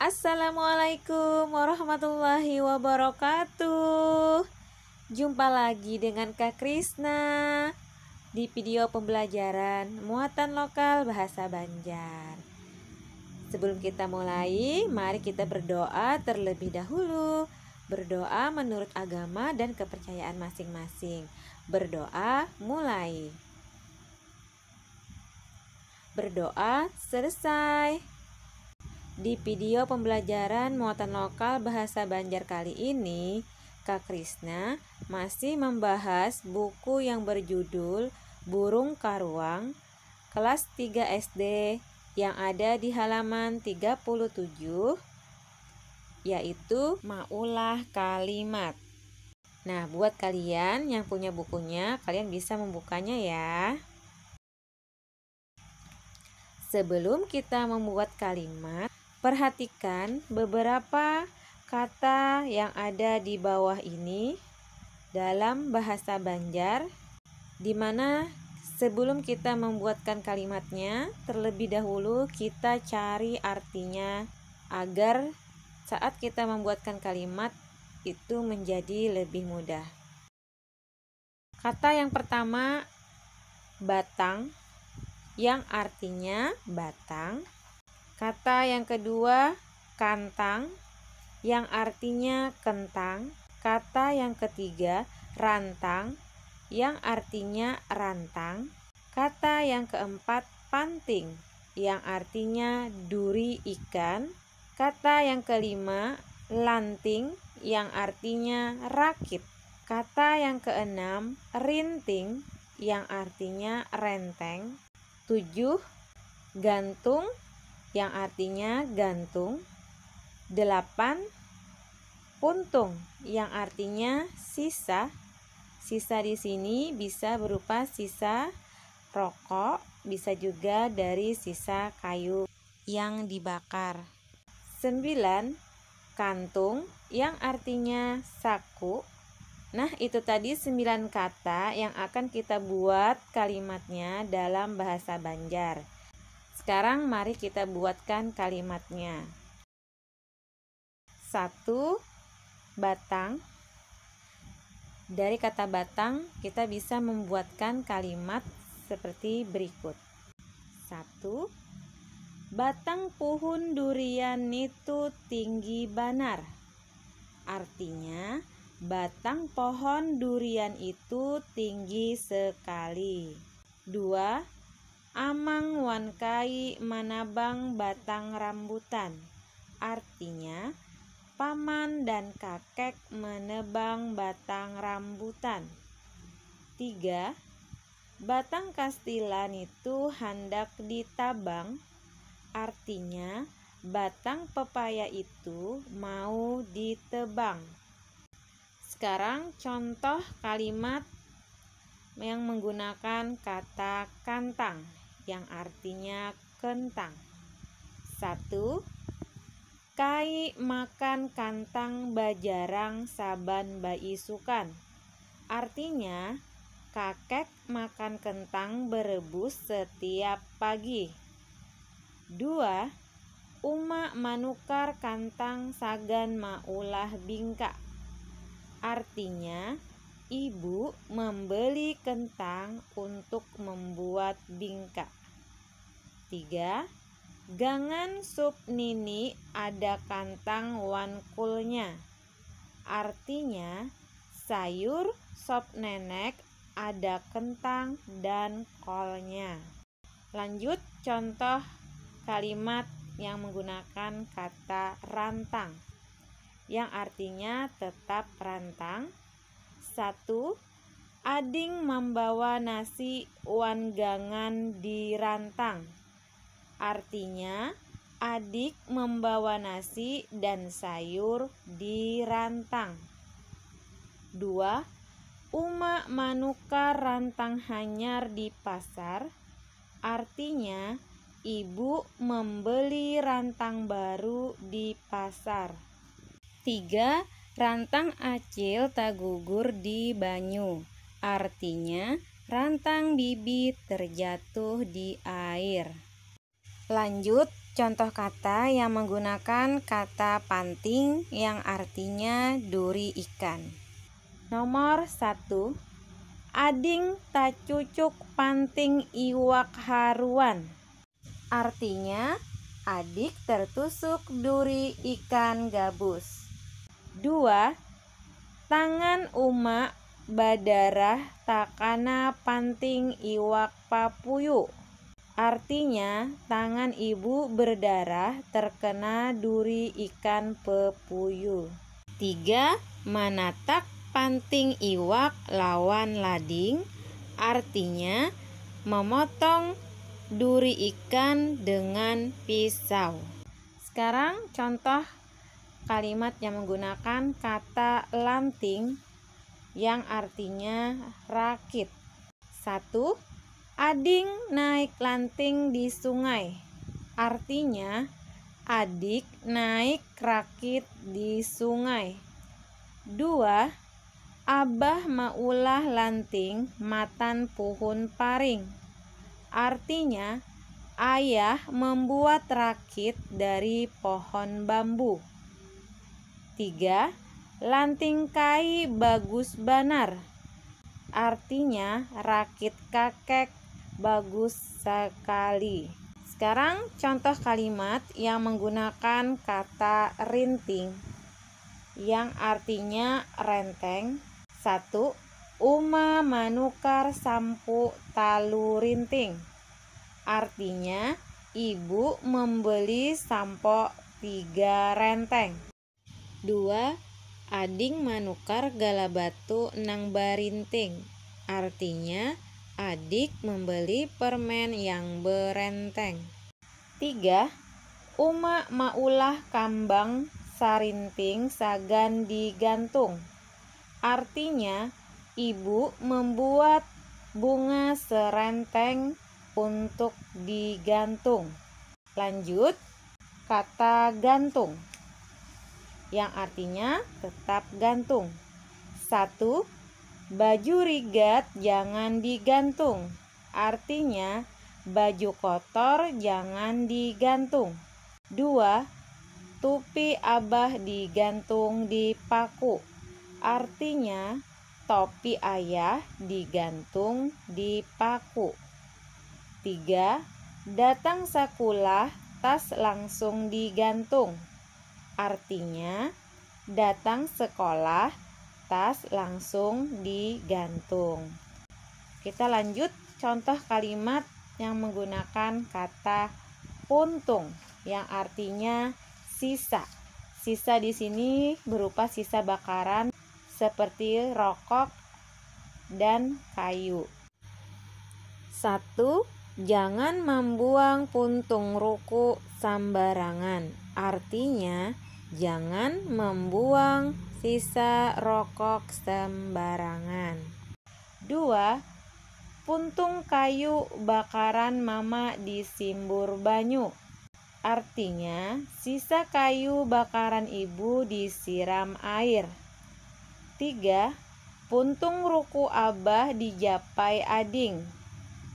Assalamualaikum warahmatullahi wabarakatuh. Jumpa lagi dengan Kak Krisna di video pembelajaran muatan lokal bahasa Banjar. Sebelum kita mulai, mari kita berdoa terlebih dahulu. Berdoa menurut agama dan kepercayaan masing-masing. Berdoa mulai. Berdoa selesai. Di video pembelajaran muatan lokal bahasa Banjar kali ini, Kak Krisna masih membahas buku yang berjudul Burung Karuang kelas 3 SD yang ada di halaman 37, yaitu Maulah Kalimat. Nah, buat kalian yang punya bukunya, kalian bisa membukanya ya. Sebelum kita membuat kalimat, perhatikan beberapa kata yang ada di bawah ini dalam bahasa Banjar, di mana sebelum kita membuatkan kalimatnya, terlebih dahulu kita cari artinya agar saat kita membuatkan kalimat itu menjadi lebih mudah. Kata yang pertama, batang, yang artinya batang. Kata yang kedua, kantang, yang artinya kentang. Kata yang ketiga, rantang, yang artinya rantang. Kata yang keempat, panting, yang artinya duri ikan. Kata yang kelima, lanting, yang artinya rakit. Kata yang keenam, rinting, yang artinya renteng. 7, gantung, yang artinya gantung. 8, puntung, yang artinya sisa. Sisa di sini bisa berupa sisa rokok, bisa juga dari sisa kayu yang dibakar. 9, kantung, yang artinya saku. Nah, itu tadi 9 kata yang akan kita buat kalimatnya dalam bahasa Banjar. Sekarang mari kita buatkan kalimatnya. 1, batang. Dari kata batang kita bisa membuatkan kalimat seperti berikut. 1, batang pohon durian itu tinggi banar. Artinya, batang pohon durian itu tinggi sekali. 2, amang wan kai manabang batang rambutan. Artinya, paman dan kakek menebang batang rambutan. 3, batang kastilan itu hendak ditabang. Artinya, batang pepaya itu mau ditebang. Sekarang contoh kalimat yang menggunakan kata kantang, yang artinya kentang. 1, kai makan kantang bajarang saban baisukan. Artinya, kakek makan kentang berebus setiap pagi. 2, uma manukar kantang sagan maulah bingka. Artinya, ibu membeli kentang untuk membuat bingka. 3, gangan sup nini ada kantang wan kulnya. Artinya, sayur sop nenek ada kentang dan kolnya. Lanjut contoh kalimat yang menggunakan kata rantang, yang artinya tetap rantang. 1, ading membawa nasi wan gangan di rantang. Artinya, adik membawa nasi dan sayur di rantang. 2, uma manukar rantang hanyar di pasar. Artinya, ibu membeli rantang baru di pasar. 3, rantang acil tak gugur di banyu. Artinya, rantang bibit terjatuh di air. Lanjut contoh kata yang menggunakan kata panting yang artinya duri ikan. Nomor 1. Ading tak cucuk panting iwak haruan. Artinya, adik tertusuk duri ikan gabus. 2. Tangan Uma badarah takana panting iwak papuyu. Artinya, tangan ibu berdarah terkena duri ikan pepuyu. 3. Manatak panting iwak lawan lading. Artinya, memotong duri ikan dengan pisau. Sekarang contoh kalimat yang menggunakan kata lanting yang artinya rakit. 1. Ading naik lanting di sungai. Artinya, adik naik rakit di sungai. 2. Abah maulah lanting matan puhun paring. Artinya, ayah membuat rakit dari pohon bambu. 3. Lanting kai bagus banar. Artinya, rakit kakek bagus sekali. Sekarang contoh kalimat yang menggunakan kata rinting yang artinya renteng. 1. Uma manukar sampu talu rinting. Artinya, ibu membeli sampo 3 renteng. 2. Ading manukar galabatu nang barinting. Artinya, adik membeli permen yang berenteng. 3. Uma maulah kambang sarinting sagan digantung. Artinya, ibu membuat bunga serenteng untuk digantung. Lanjut, kata gantung yang artinya tetap gantung. 1. Baju rigat jangan digantung. Artinya, baju kotor jangan digantung. 2. Tupi abah digantung di paku. Artinya, topi ayah digantung di paku. 3. Datang sakulah tas langsung digantung. Artinya, datang sekolah tas langsung digantung. Kita lanjut contoh kalimat yang menggunakan kata puntung yang artinya sisa. Sisa di sini berupa sisa bakaran seperti rokok dan kayu. 1. Jangan membuang puntung ruku sembarangan. Artinya, jangan membuang sisa rokok sembarangan. 2. Puntung kayu bakaran mama disimbur banyu. Artinya, sisa kayu bakaran ibu disiram air. 3. Puntung ruku abah dijapai ading.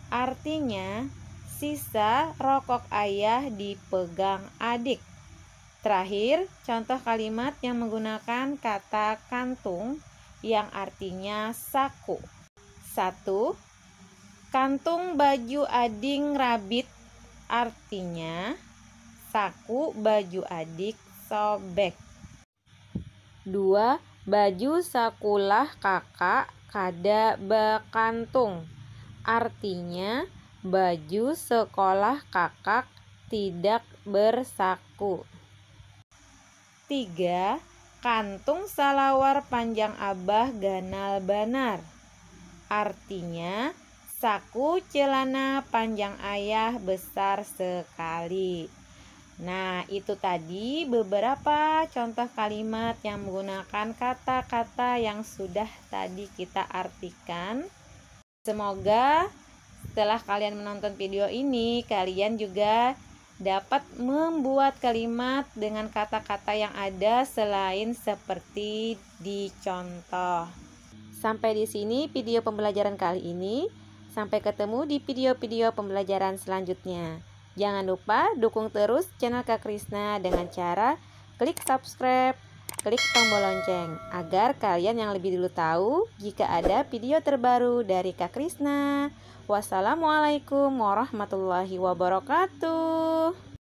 Artinya, sisa rokok ayah dipegang adik. Terakhir, contoh kalimat yang menggunakan kata kantung yang artinya saku. 1. Kantung baju ading rabit. Artinya, saku baju adik sobek. 2. Baju sakulah kakak kada bekantung. Artinya, baju sekolah kakak tidak bersaku. 3. Kantung salawar panjang abah ganal banar. Artinya, saku celana panjang ayah besar sekali. Nah, itu tadi beberapa contoh kalimat yang menggunakan kata-kata yang sudah tadi kita artikan. Semoga setelah kalian menonton video ini, kalian juga dapat membuat kalimat dengan kata-kata yang ada selain seperti di contoh. Sampai di sini video pembelajaran kali ini. Sampai ketemu di video-video pembelajaran selanjutnya. Jangan lupa dukung terus channel Kak Krisna dengan cara klik subscribe, klik tombol lonceng agar kalian yang lebih dulu tahu jika ada video terbaru dari Kak Krisna. Wassalamualaikum warahmatullahi wabarakatuh.